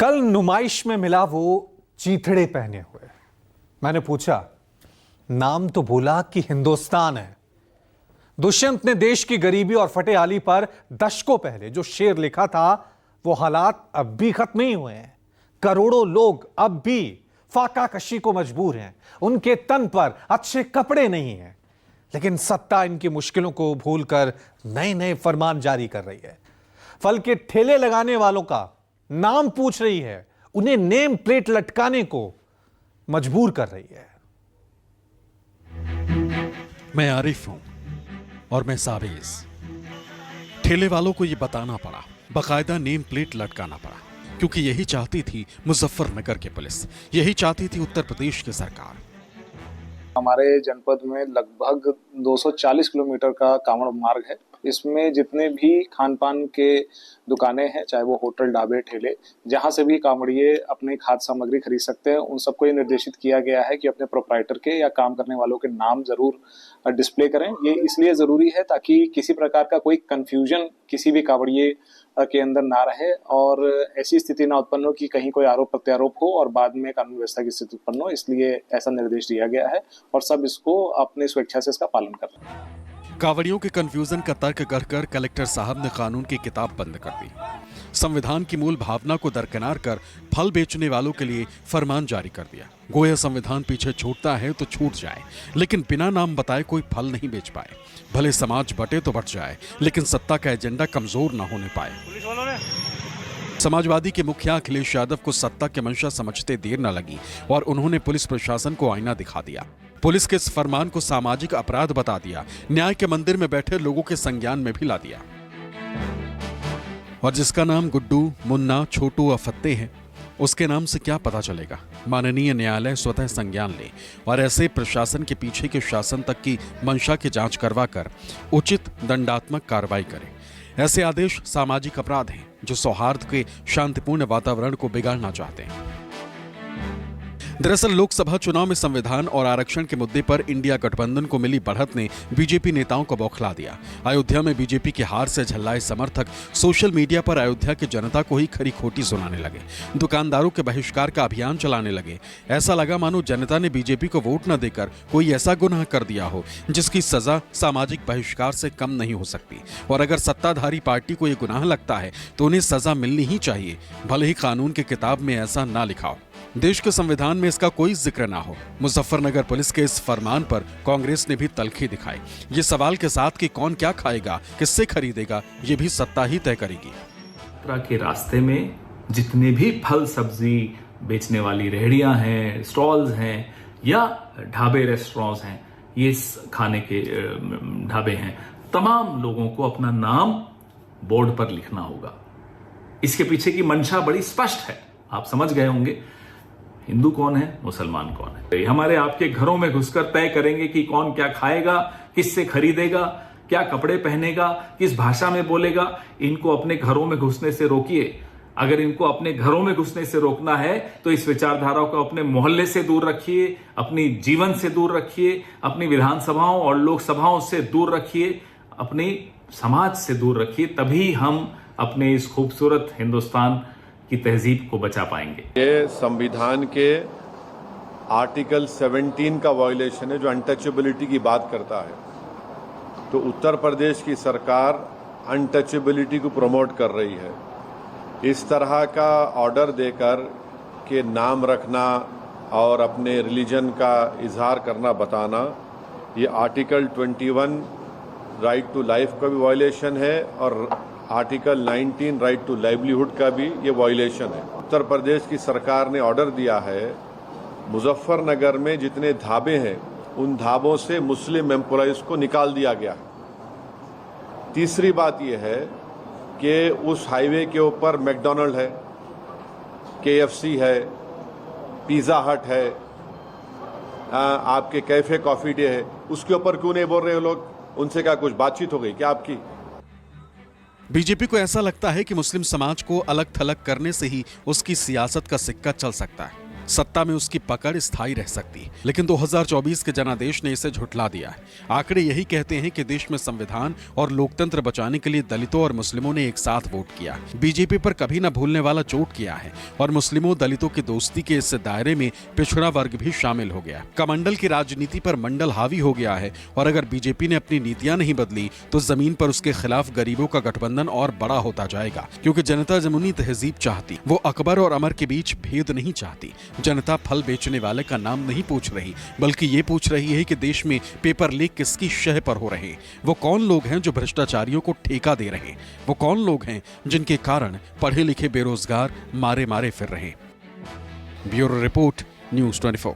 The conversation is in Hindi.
कल नुमाइश में मिला वो चीथड़े पहने हुए। मैंने पूछा, नाम तो बोला कि हिंदुस्तान है। दुष्यंत ने देश की गरीबी और फटेहाली पर दशकों पहले जो शेर लिखा था, वो हालात अब भी खत्म नहीं हुए हैं। करोड़ों लोग अब भी फाका कशी को मजबूर हैं। उनके तन पर अच्छे कपड़े नहीं हैं, लेकिन सत्ता इनकी मुश्किलों को भूलकर नए नए फरमान जारी कर रही है। फल के ठेले लगाने वालों का नाम पूछ रही है, उन्हें नेम प्लेट लटकाने को मजबूर कर रही है। मैं आरिफ हूं और मैं साबिज। ठेले वालों को यह बताना पड़ा, बाकायदा नेम प्लेट लटकाना पड़ा, क्योंकि यही चाहती थी मुजफ्फरनगर की पुलिस, यही चाहती थी उत्तर प्रदेश की सरकार। हमारे जनपद में लगभग 240 किलोमीटर का कांवड़ मार्ग है। इसमें जितने भी खान पान के दुकानें हैं, चाहे वो होटल, ढाबे, ठेले, जहां से भी कांवड़िए अपनी खाद्य सामग्री खरीद सकते हैं, उन सबको ये निर्देशित किया गया है कि अपने प्रोप्राइटर के या काम करने वालों के नाम जरूर डिस्प्ले करें। ये इसलिए जरूरी है ताकि किसी प्रकार का कोई कंफ्यूजन किसी भी कांवड़िए के अंदर ना रहे और ऐसी स्थिति ना उत्पन्न हो कि कहीं कोई आरोप प्रत्यारोप हो और बाद में कानून व्यवस्था की स्थिति उत्पन्न हो। इसलिए ऐसा निर्देश दिया गया है और सब इसको अपनी स्वेच्छा से इसका पालन कर रहे हैं। कांवड़ियों के कंफ्यूजन का तर्क कर कलेक्टर साहब ने कानून की किताब बंद कर दी। संविधान की मूल भावना को दरकिनार कर फल बेचने वालों के लिए फरमान जारी कर दिया। गोया संविधान पीछे छूटता है तो छूट जाए, लेकिन बिना नाम बताए कोई फल नहीं बेच पाए। भले समाज बटे तो बट जाए, लेकिन सत्ता का एजेंडा कमजोर न होने पाए। समाजवादी के मुखिया अखिलेश यादव को सत्ता के मंशा समझते देर न लगी और उन्होंने पुलिस प्रशासन को आईना दिखा दिया। पुलिस के इस फरमान को सामाजिक अपराध बता दिया, न्याय के मंदिर में बैठे लोगों के संज्ञान में भी ला दिया। और जिसका नाम गुड्डू, मुन्ना, छोटू और फत्ते है, उसके नाम से क्या पता चलेगा? माननीय न्यायालय स्वतः संज्ञान ले और ऐसे प्रशासन के पीछे के शासन तक की मंशा की जांच करवा कर उचित दंडात्मक कार्रवाई करे। ऐसे आदेश सामाजिक अपराध हैं जो सौहार्द के शांतिपूर्ण वातावरण को बिगाड़ना चाहते हैं। दरअसल लोकसभा चुनाव में संविधान और आरक्षण के मुद्दे पर इंडिया गठबंधन को मिली बढ़त ने बीजेपी नेताओं को बौखला दिया। अयोध्या में बीजेपी की हार से झल्लाए समर्थक सोशल मीडिया पर अयोध्या की जनता को ही खरी खोटी सुनाने लगे, दुकानदारों के बहिष्कार का अभियान चलाने लगे। ऐसा लगा मानो जनता ने बीजेपी को वोट न देकर कोई ऐसा गुनाह कर दिया हो जिसकी सजा सामाजिक बहिष्कार से कम नहीं हो सकती। और अगर सत्ताधारी पार्टी को यह गुनाह लगता है तो उन्हें सजा मिलनी ही चाहिए, भले ही कानून की किताब में ऐसा ना लिखा हो, देश के संविधान में इसका कोई जिक्र ना हो। मुजफ्फरनगर पुलिस के इस फरमान पर कांग्रेस ने भी तलखी दिखाई। ये सवाल के साथ कि कौन क्या खाएगा, किससे खरीदेगा, ये भी सत्ता ही तय करेगी। यात्रा के रास्ते में जितने भी फल सब्जी बेचने वाली रेहड़ियां हैं, स्टॉल्स हैं या ढाबे, रेस्टोरेंट्स हैं, ये खाने के ढाबे हैं, तमाम लोगों को अपना नाम बोर्ड पर लिखना होगा। इसके पीछे की मंशा बड़ी स्पष्ट है, आप समझ गए होंगे। हिंदू कौन है, मुसलमान कौन है। हमारे आपके घरों में घुसकर तय करेंगे कि कौन क्या खाएगा, किससे खरीदेगा, क्या कपड़े पहनेगा, किस भाषा में बोलेगा। इनको अपने घरों में घुसने से रोकिए। अगर इनको अपने घरों में घुसने से रोकना है तो इस विचारधारा को अपने मोहल्ले से दूर रखिए, अपनी जीवन से दूर रखिए, अपनी विधानसभाओं और लोकसभाओं से दूर रखिए, अपनी समाज से दूर रखिए। तभी हम अपने इस खूबसूरत हिंदुस्तान की तहजीब को बचा पाएंगे। ये संविधान के आर्टिकल 17 का वायलेशन है जो अनटचेबिलिटी की बात करता है। तो उत्तर प्रदेश की सरकार अनटचेबिलिटी को प्रमोट कर रही है। इस तरह का ऑर्डर देकर के नाम रखना और अपने रिलीजन का इजहार करना, बताना, ये आर्टिकल 21 राइट टू लाइफ का भी वायलेशन है और आर्टिकल 19 राइट टू लाइवलीहुड का भी ये वायलेशन है। उत्तर प्रदेश की सरकार ने ऑर्डर दिया है मुजफ्फरनगर में जितने ढाबे हैं उन ढाबों से मुस्लिम एम्प्लॉइज को निकाल दिया गया। तीसरी बात यह है कि उस हाईवे के ऊपर मैकडॉनल्ड है, KFC है, पिज़्ज़ा हट है, आपके कैफे कॉफी डे है, उसके ऊपर क्यों नहीं बोल रहे हो लोग? उनसे क्या कुछ बातचीत हो गई क्या आपकी? बीजेपी को ऐसा लगता है कि मुस्लिम समाज को अलग थलग करने से ही उसकी सियासत का सिक्का चल सकता है। सत्ता में उसकी पकड़ स्थायी रह सकती। लेकिन 2024 के जनादेश ने इसे झुठला दिया है। आंकड़े यही कहते हैं कि देश में संविधान और लोकतंत्र बचाने के लिए दलितों और मुस्लिमों ने एक साथ वोट किया, बीजेपी पर कभी न भूलने वाला चोट किया है और मुस्लिमों दलितों की दोस्ती के इस दायरे में पिछड़ा वर्ग भी शामिल हो गया। कमंडल की राजनीति पर मंडल हावी हो गया है और अगर बीजेपी ने अपनी नीतियां नहीं बदली तो जमीन पर उसके खिलाफ गरीबों का गठबंधन और बड़ा होता जाएगा, क्योंकि जनता जमुनी तहजीब चाहती, वो अकबर और अमर के बीच भेद नहीं चाहती। जनता फल बेचने वाले का नाम नहीं पूछ रही, बल्कि ये पूछ रही है कि देश में पेपर लीक किसकी शह पर हो रहे, वो कौन लोग हैं जो भ्रष्टाचारियों को ठेका दे रहे, वो कौन लोग हैं जिनके कारण पढ़े लिखे बेरोजगार मारे मारे फिर रहे। Bureau report, news 24।